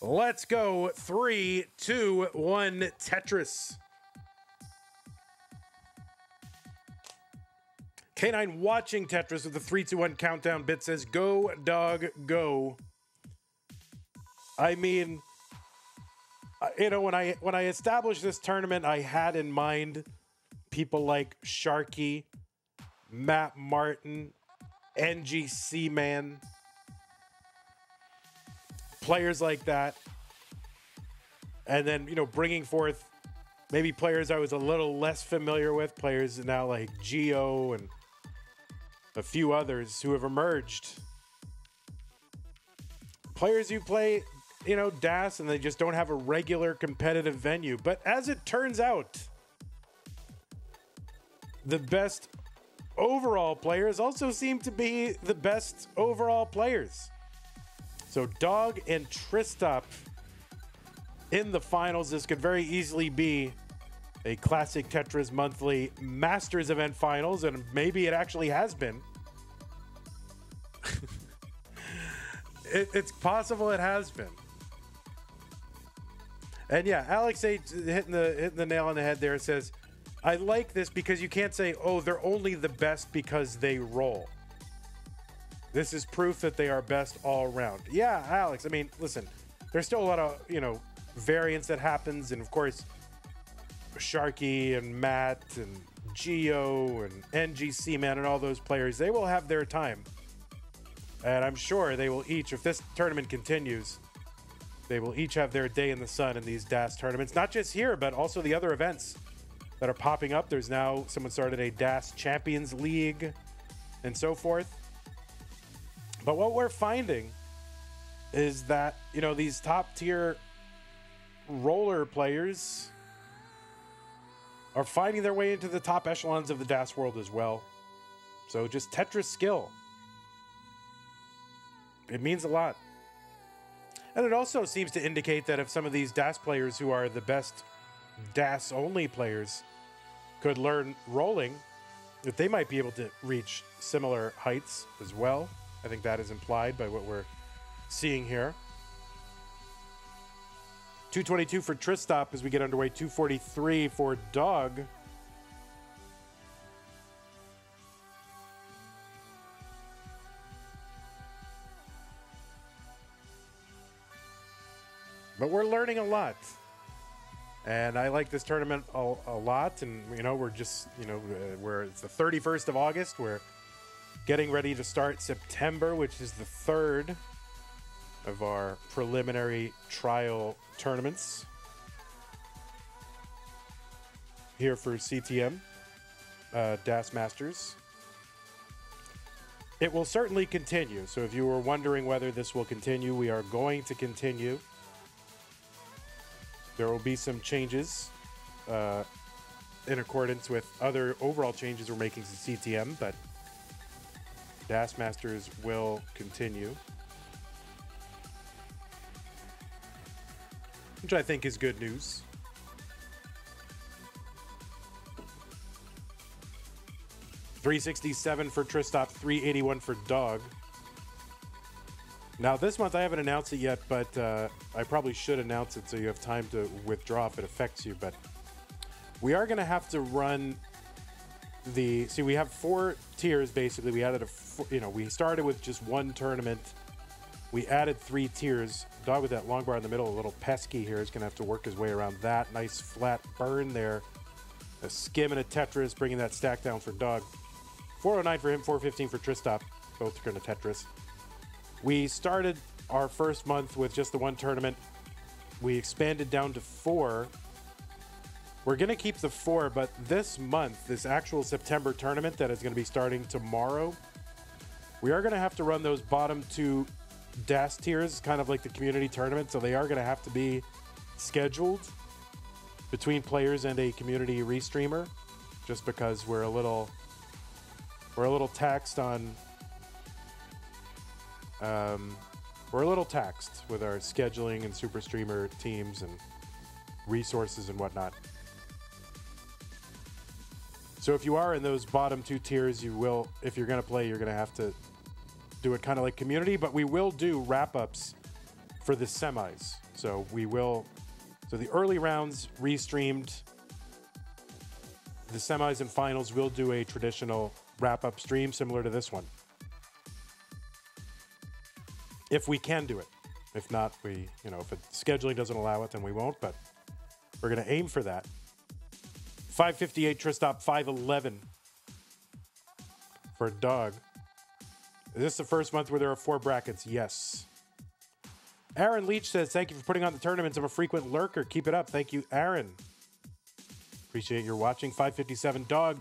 Let's go. 3, 2, 1, Tetris. K9 watching Tetris with the 3, 2, 1 countdown bit says, go, dog, go. I mean, you know, when I established this tournament, I had in mind people like Sharky, Matt Martin, NGC Man, players like that. And then, you know, bringing forth maybe players I was a little less familiar with, players now like Geo and a few others who have emerged. Players who play, you know, DAS and they just don't have a regular competitive venue. But as it turns out, the best overall players also seem to be the best overall players. So Dog and Tristop in the finals. This could very easily be a classic Tetris Monthly Masters event finals, and maybe it actually has been. It's possible it has been. And yeah, Alex A hitting the nail on the head there. Says, I like this because you can't say, oh, they're only the best because they roll. This is proof that they are best all around. Yeah, Alex, I mean, listen, there's still a lot of, you know, variance that happens. And of course, Sharky and Matt and Geo and NGC Man and all those players, they will have their time. And I'm sure they will each, if this tournament continues, they will each have their day in the sun in these DAS tournaments. Not just here, but also the other events that are popping up. There's now, someone started a DAS Champions League and so forth. But what we're finding is that, you know, these top tier roller players are finding their way into the top echelons of the DAS world as well. So just Tetris skill. It means a lot. And it also seems to indicate that if some of these DAS players who are the best DAS only players could learn rolling, that they might be able to reach similar heights as well. I think that is implied by what we're seeing here. 222 for Tristop as we get underway. 243 for Dog. But we're learning a lot. And I like this tournament a lot. And, you know, we're just, you know, it's the 31st of August. We're getting ready to start September, which is the 3rd of our preliminary trial tournaments here for CTM DAS Masters. It will certainly continue. So if you were wondering whether this will continue, we are going to continue. There will be some changes in accordance with other overall changes we're making to CTM, but DAS Masters will continue, which I think is good news. $367 for Tristop, $381 for Dog. Now, this month I haven't announced it yet, but I probably should announce it so you have time to withdraw if it affects you. But we are going to have to run the... See, we have 4 tiers, basically. We added we started with just one tournament. We added 3 tiers. Dog with that long bar in the middle, a little pesky here, is going to have to work his way around that. Nice flat burn there. A skim and a Tetris, bringing that stack down for Dog. 409 for him, 415 for Tristop. Both are going to Tetris. We started our first month with just the one tournament. We expanded down to 4. We're going to keep the 4, but this month, this actual September tournament that is going to be starting tomorrow, we are going to have to run those bottom 2 DAS tiers, kind of like the community tournament, so they are going to have to be scheduled between players and a community restreamer, just because we're a little taxed on... we're a little taxed with our scheduling and super streamer teams and resources and whatnot. So if you are in those bottom 2 tiers, you will, if you're going to play, you're going to have to do it kind of like community, but we will do wrap-ups for the semis. So we will, so the early rounds restreamed. The semis and finals will do a traditional wrap-up stream similar to this one. If we can do it. If not, we, you know, if scheduling doesn't allow it, then we won't, but we're going to aim for that. 558 Tristop, 511 for Dog. Is this the first month where there are 4 brackets? Yes. Aaron Leach says, thank you for putting on the tournaments. I'm a frequent lurker. Keep it up. Thank you, Aaron. Appreciate your watching. 557 Dog.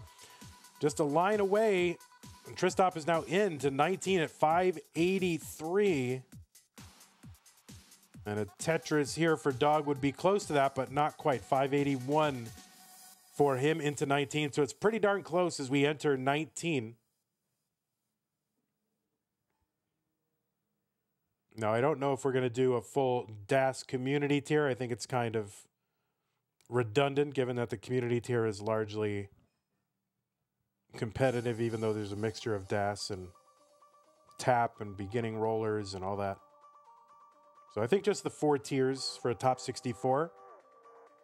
Just a line away. Tristop is now in to 19 at 583. And a Tetris here for Dog would be close to that, but not quite. 581 for him into 19. So it's pretty darn close as we enter 19. Now, I don't know if we're going to do a full DAS community tier. I think it's kind of redundant, given that the community tier is largely competitive, even though there's a mixture of DAS and tap and beginning rollers and all that. So I think just the 4 tiers for a top 64.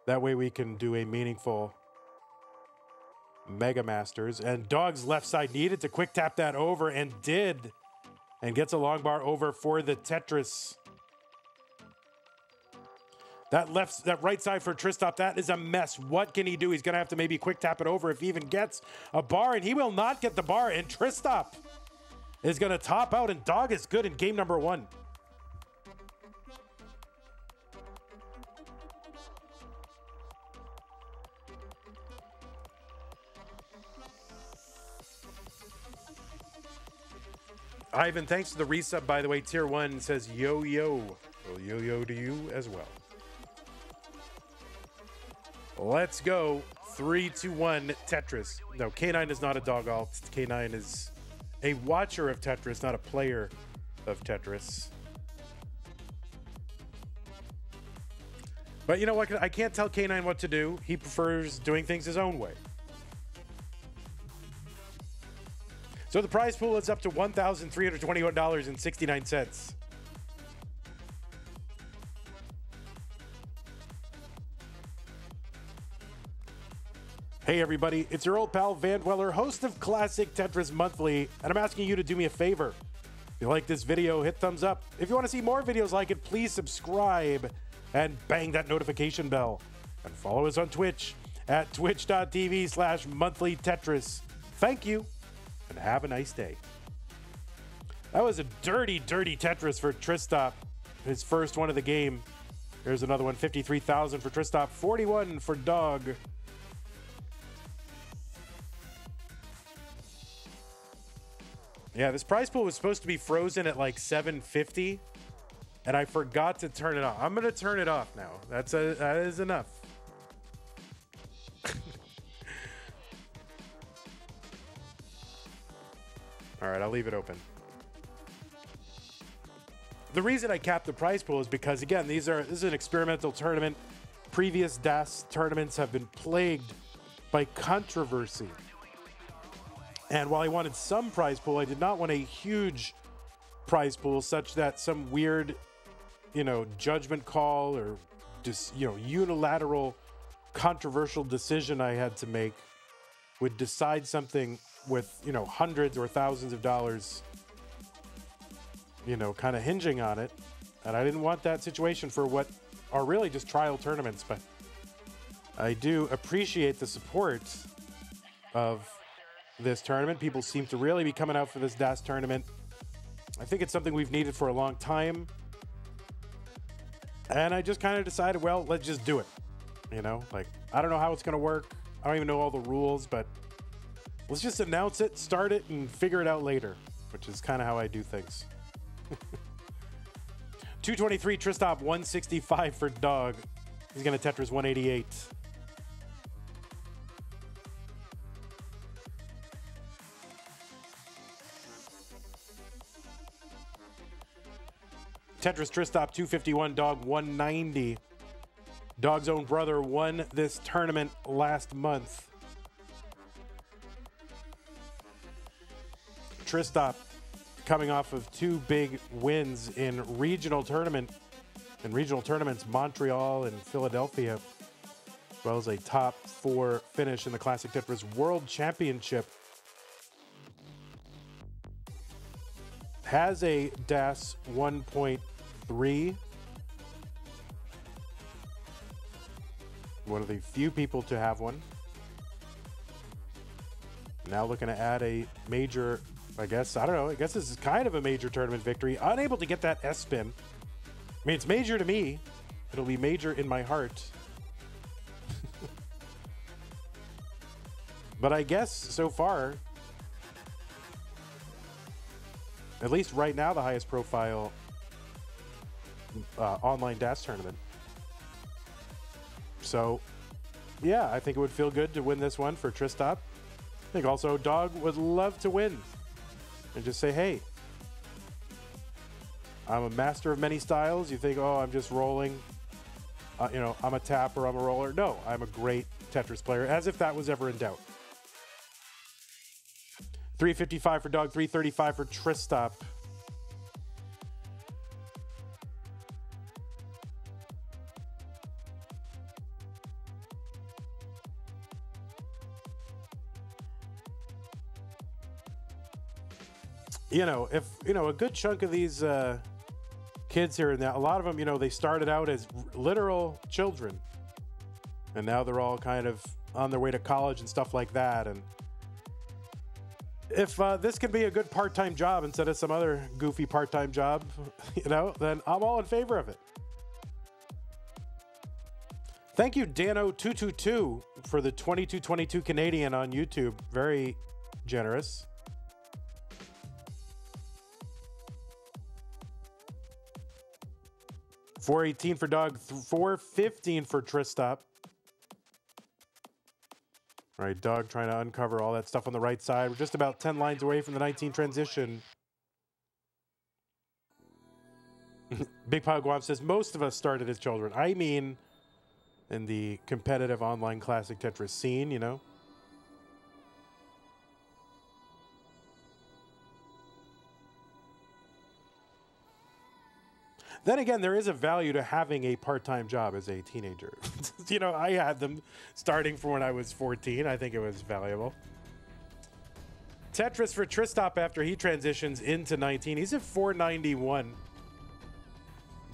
That way we can do a meaningful Mega Masters. And Dog's left side needed to quick tap that over, and did. And gets a long bar over for the Tetris. That right side for Tristop, that is a mess. What can he do? He's going to have to maybe quick tap it over if he even gets a bar, and he will not get the bar. And Tristop is going to top out, and Dog is good in game number 1. Ivan, thanks for the resub, by the way. Tier 1 says yo-yo. Well, yo-yo to you as well. Let's go. 3, 2, 1, Tetris. No, K9 is not a dog alt. K9 is a watcher of Tetris, not a player of Tetris. But you know what? I can't tell K9 what to do. He prefers doing things his own way. So the prize pool is up to $1,321.69. Hey everybody, it's your old pal Vandweller, host of Classic Tetris Monthly, and I'm asking you to do me a favor. If you like this video, hit thumbs up. If you want to see more videos like it, please subscribe and bang that notification bell. And follow us on Twitch at twitch.tv/monthlytetris. Thank you, and have a nice day. That was a dirty, dirty Tetris for Tristop. His first one of the game. Here's another one, 53,000 for Tristop, 41 for Dog. Yeah, this prize pool was supposed to be frozen at like 750, and I forgot to turn it off. I'm gonna turn it off now. That is enough. All right, I'll leave it open. The reason I capped the prize pool is because, again, this is an experimental tournament. Previous DAS tournaments have been plagued by controversy. And while I wanted some prize pool, I did not want a huge prize pool such that some weird, judgment call or just, unilateral controversial decision I had to make would decide something with, hundreds or thousands of dollars, kind of hinging on it. And I didn't want that situation for what are really just trial tournaments, but I do appreciate the support of this tournament. People seem to really be coming out for this DAS tournament. I think it's something we've needed for a long time. And I just kind of decided, well, let's just do it. I don't know how it's going to work. I don't even know all the rules, but let's just announce it, start it, and figure it out later, which is kind of how I do things. 223 Tristop, 165 for Dog. He's going to Tetris 188. Tetris Tristop 251, Dog 190. Dog's own brother won this tournament last month. Tristop coming off of 2 big wins in regional tournament in regional tournaments, Montreal and Philadelphia, as well as a top 4 finish in the Classic Tetris World Championship. Has a DAS 1.3. One of the few people to have one. Now looking to add a major, I guess, I don't know, I guess this is kind of a major tournament victory. Unable to get that S-spin. I mean, it's major to me. It'll be major in my heart. But I guess so far, at least right now, the highest profile online DAS tournament. So, yeah, I think it would feel good to win this one for Tristop. I think also Dog would love to win and just say, hey, I'm a master of many styles. You think, oh, I'm just rolling. You know, I'm a tapper, I'm a roller. No, I'm a great Tetris player, as if that was ever in doubt. 355 for Dog, 335 for Tristop. You know, if, you know, a good chunk of these kids here and there, a lot of them, you know, they started out as literal children. And now they're all kind of on their way to college and stuff like that. And if this can be a good part-time job instead of some other goofy part-time job, you know, then I'm all in favor of it. Thank you, Dano222, for the 2222 Canadian on YouTube. Very generous. $418 for Dog, $415 for Tristop. All right, Dog trying to uncover all that stuff on the right side. We're just about 10 lines away from the 19 transition. Big Pile Guam says, most of us started as children. I mean, in the competitive online classic Tetris scene, you know. Then again, there is a value to having a part-time job as a teenager. You know, I had them starting from when I was 14. I think it was valuable. Tetris for Tristop after he transitions into 19. He's at 491.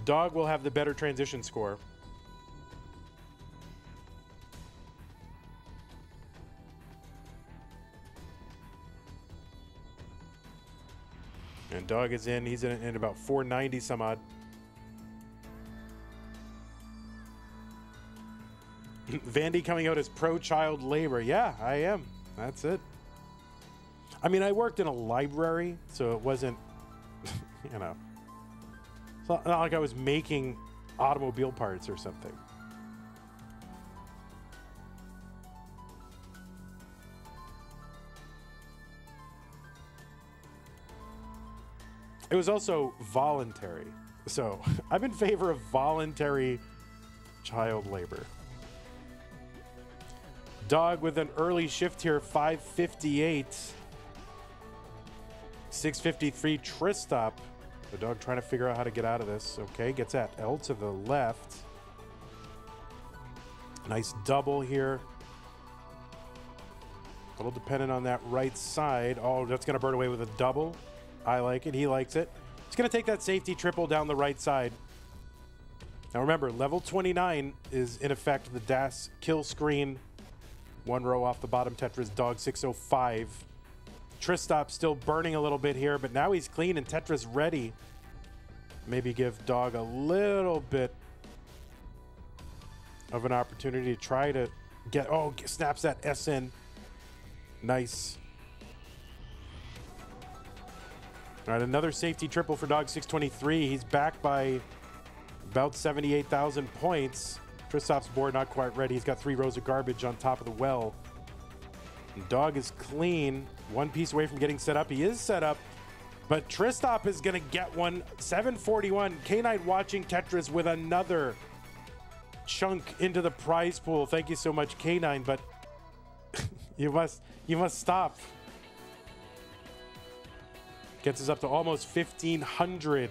Dog will have the better transition score. And Dog is in. He's in about 490 some odd. Vandy coming out as pro-child labor. Yeah, I am. That's it. I mean, I worked in a library, so it wasn't, you know, it's not like I was making automobile parts or something. It was also voluntary. So I'm in favor of voluntary child labor. Dog with an early shift here, 558. 653 Tristop. The Dog trying to figure out how to get out of this. Okay, gets that L to the left. Nice double here. A little dependent on that right side. Oh, that's going to burn away with a double. I like it. He likes it. He's going to take that safety triple down the right side. Now remember, level 29 is in effect the DAS kill screen. One row off the bottom Tetris, Dog 605. Tristop still burning a little bit here, but now he's clean and Tetris ready. Maybe give Dog a little bit of an opportunity to try to get, oh, snaps that S in. Nice. All right, another safety triple for Dog 623. He's back by about 78,000 points. Tristop's board not quite ready. He's got 3 rows of garbage on top of the well. And Dog is clean. One piece away from getting set up. He is set up, but Tristop is going to get one. 741. K9 watching Tetris with another chunk into the prize pool. Thank you so much, K9, but you must stop. Gets us up to almost 1,500.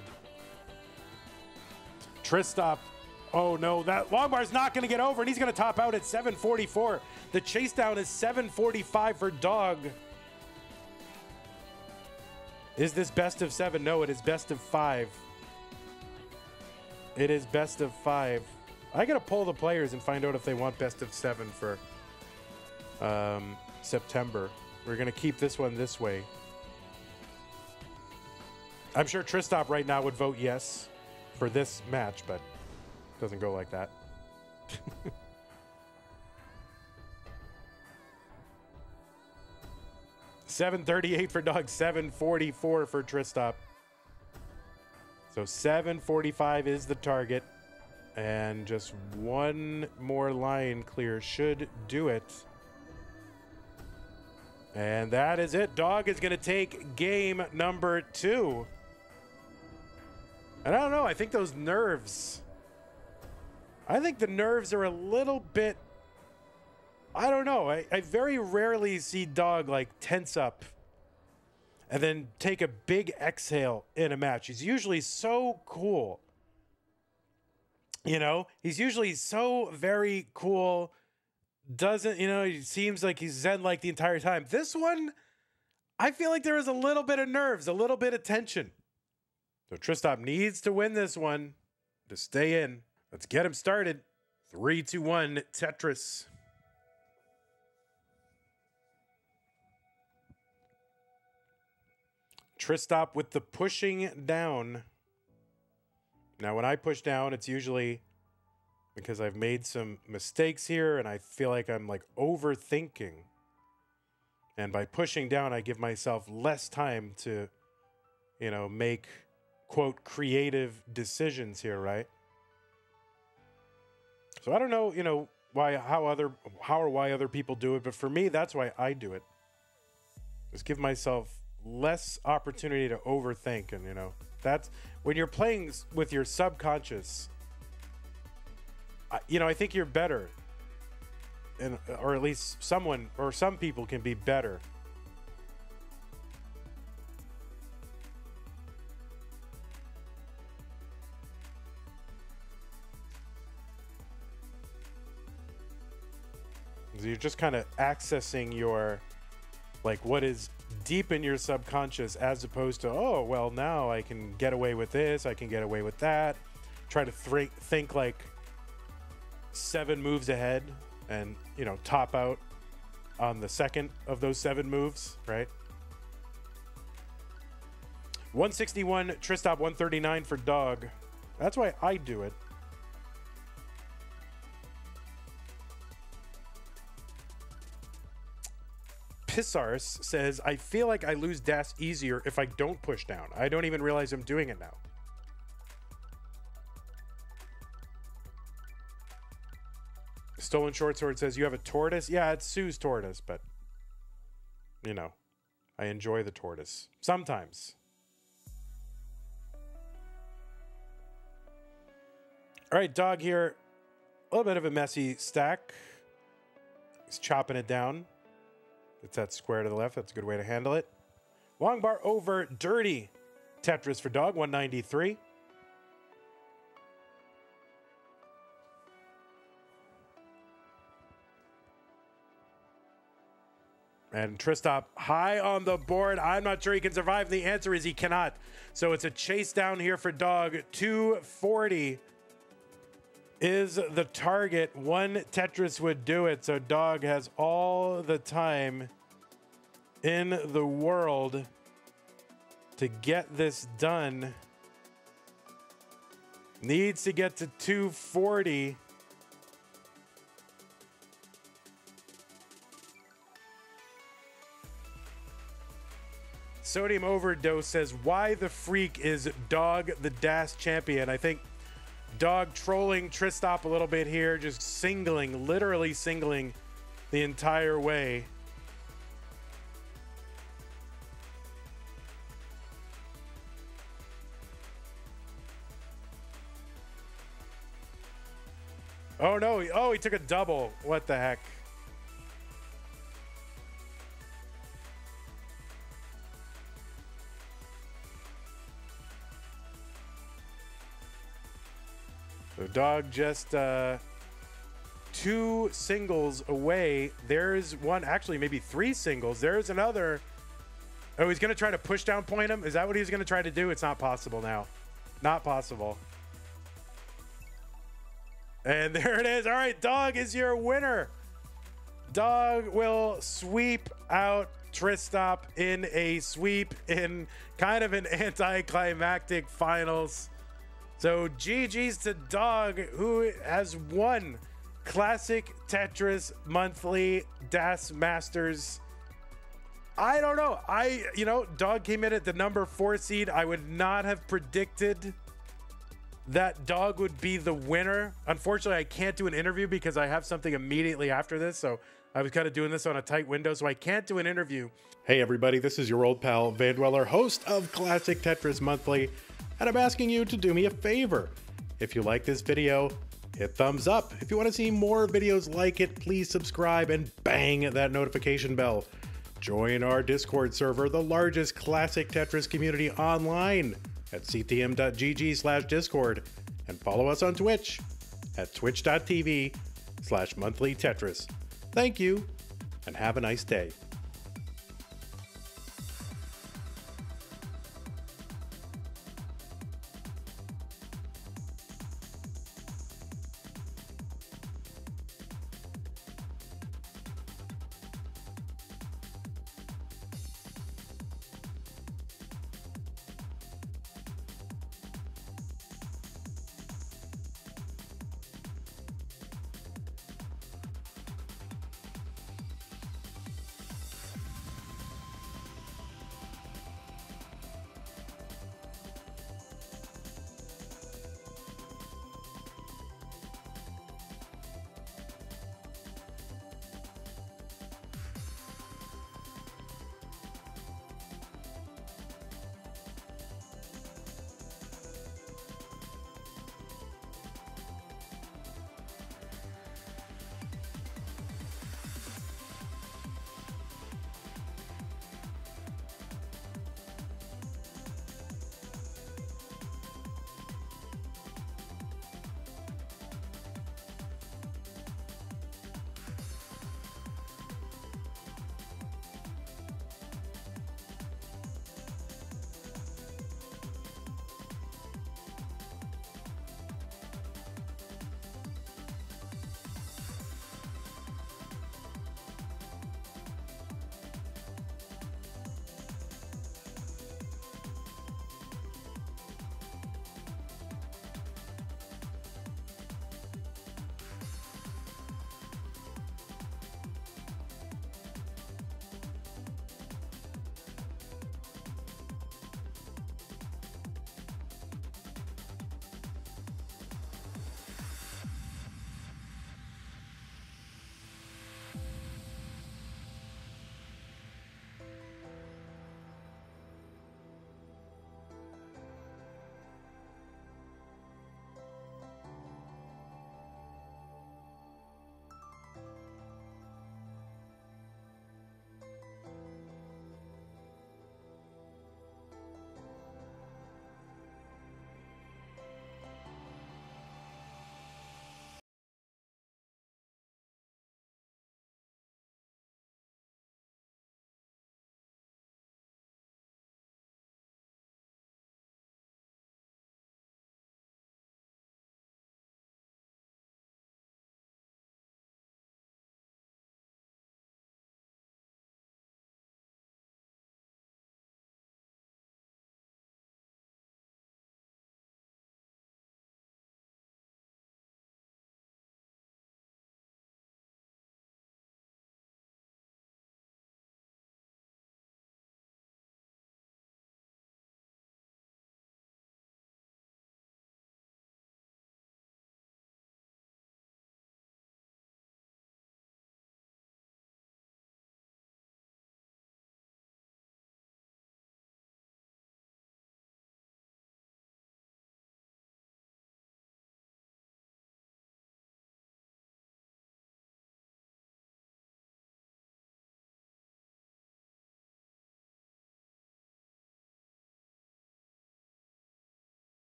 Tristop. Oh no, that long bar's not going to get over, and he's going to top out at 744. The Chasedown is 745 for Dog. Is this best of 7? No, it is best of 5. It is best of 5. I got to poll the players and find out if they want best of 7 for September. We're going to keep this one this way. I'm sure Tristop right now would vote yes for this match, but it doesn't go like that. $738 for Dog, $744 for Tristop. So 745 is the target, and just one more line clear should do it. And that is it. Dog is going to take game number 2. And I don't know, I think those nerves, I think the nerves are a little bit, I don't know. I very rarely see Dog like tense up and then take a big exhale in a match. He's usually so cool. You know, he's usually so very cool. Doesn't, you know, he seems like he's zen like the entire time. This one, I feel like there is a little bit of nerves, a little bit of tension. So Tristop needs to win this one to stay in. Let's get him started. 3, 2, 1, Tetris. Tristop with the pushing down. Now, when I push down, it's usually because I've made some mistakes here and I feel like I'm like overthinking. And by pushing down, I give myself less time to, you know, make, quote, creative decisions here, right? So I don't know, you know, how or why other people do it, but for me, that's why I do it. Just give myself less opportunity to overthink, and you know, that's when you're playing with your subconscious. You know, I think you're better, and or at least someone or some people can be better. So you're just kind of accessing your, like, what is deep in your subconscious, as opposed to, oh, well, now I can get away with this, I can get away with that. Try to think like 7 moves ahead and, you know, top out on the second of those 7 moves, right? 161 Tristop, 139 for Dog. That's why I do it. Pissars says, I feel like I lose dash easier if I don't push down. I don't even realize I'm doing it now. Stolen Short Sword says, you have a tortoise? Yeah, it's Sue's tortoise, but, you know, I enjoy the tortoise. Sometimes. All right, Dog here. A little bit of a messy stack. He's chopping it down. It's that square to the left. That's a good way to handle it. Long bar over dirty. Tetris for Dog, 193. And Tristop high on the board. I'm not sure he can survive. The answer is he cannot. So it's a chase down here for Dog. 240 is the target. 1 Tetris would do it. So Dog has all the time in the world to get this done. Needs to get to 240. Sodium Overdose says, why the freak is Dog the Dash champion? I think Dog trolling Tristop a little bit here, just singling, literally singling the entire way. Oh no, oh, he took a double. What the heck? dog just 2 singles away. There's one, actually maybe 3 singles. There's another. Oh, he's gonna try to push down point him. Is that what he's gonna try to do? It's not possible now. Not possible. And there it is. All right, dog is your winner. Dog will sweep out Tristop in a sweep in kind of an anticlimactic finals. So GG's to Dog, who has won Classic Tetris Monthly Das Masters. I don't know. Dog came in at the number 4 seed. I would not have predicted that Dog would be the winner. Unfortunately, I can't do an interview because I have something immediately after this. So I was kind of doing this on a tight window, so I can't do an interview. Hey everybody, this is your old pal Vandweller, host of Classic Tetris Monthly, and I'm asking you to do me a favor. If you like this video, hit thumbs up. If you want to see more videos like it, please subscribe and bang that notification bell. Join our Discord server, the largest Classic Tetris community online, at ctm.gg/discord, and follow us on Twitch at twitch.tv/monthlytetris. Thank you, and have a nice day.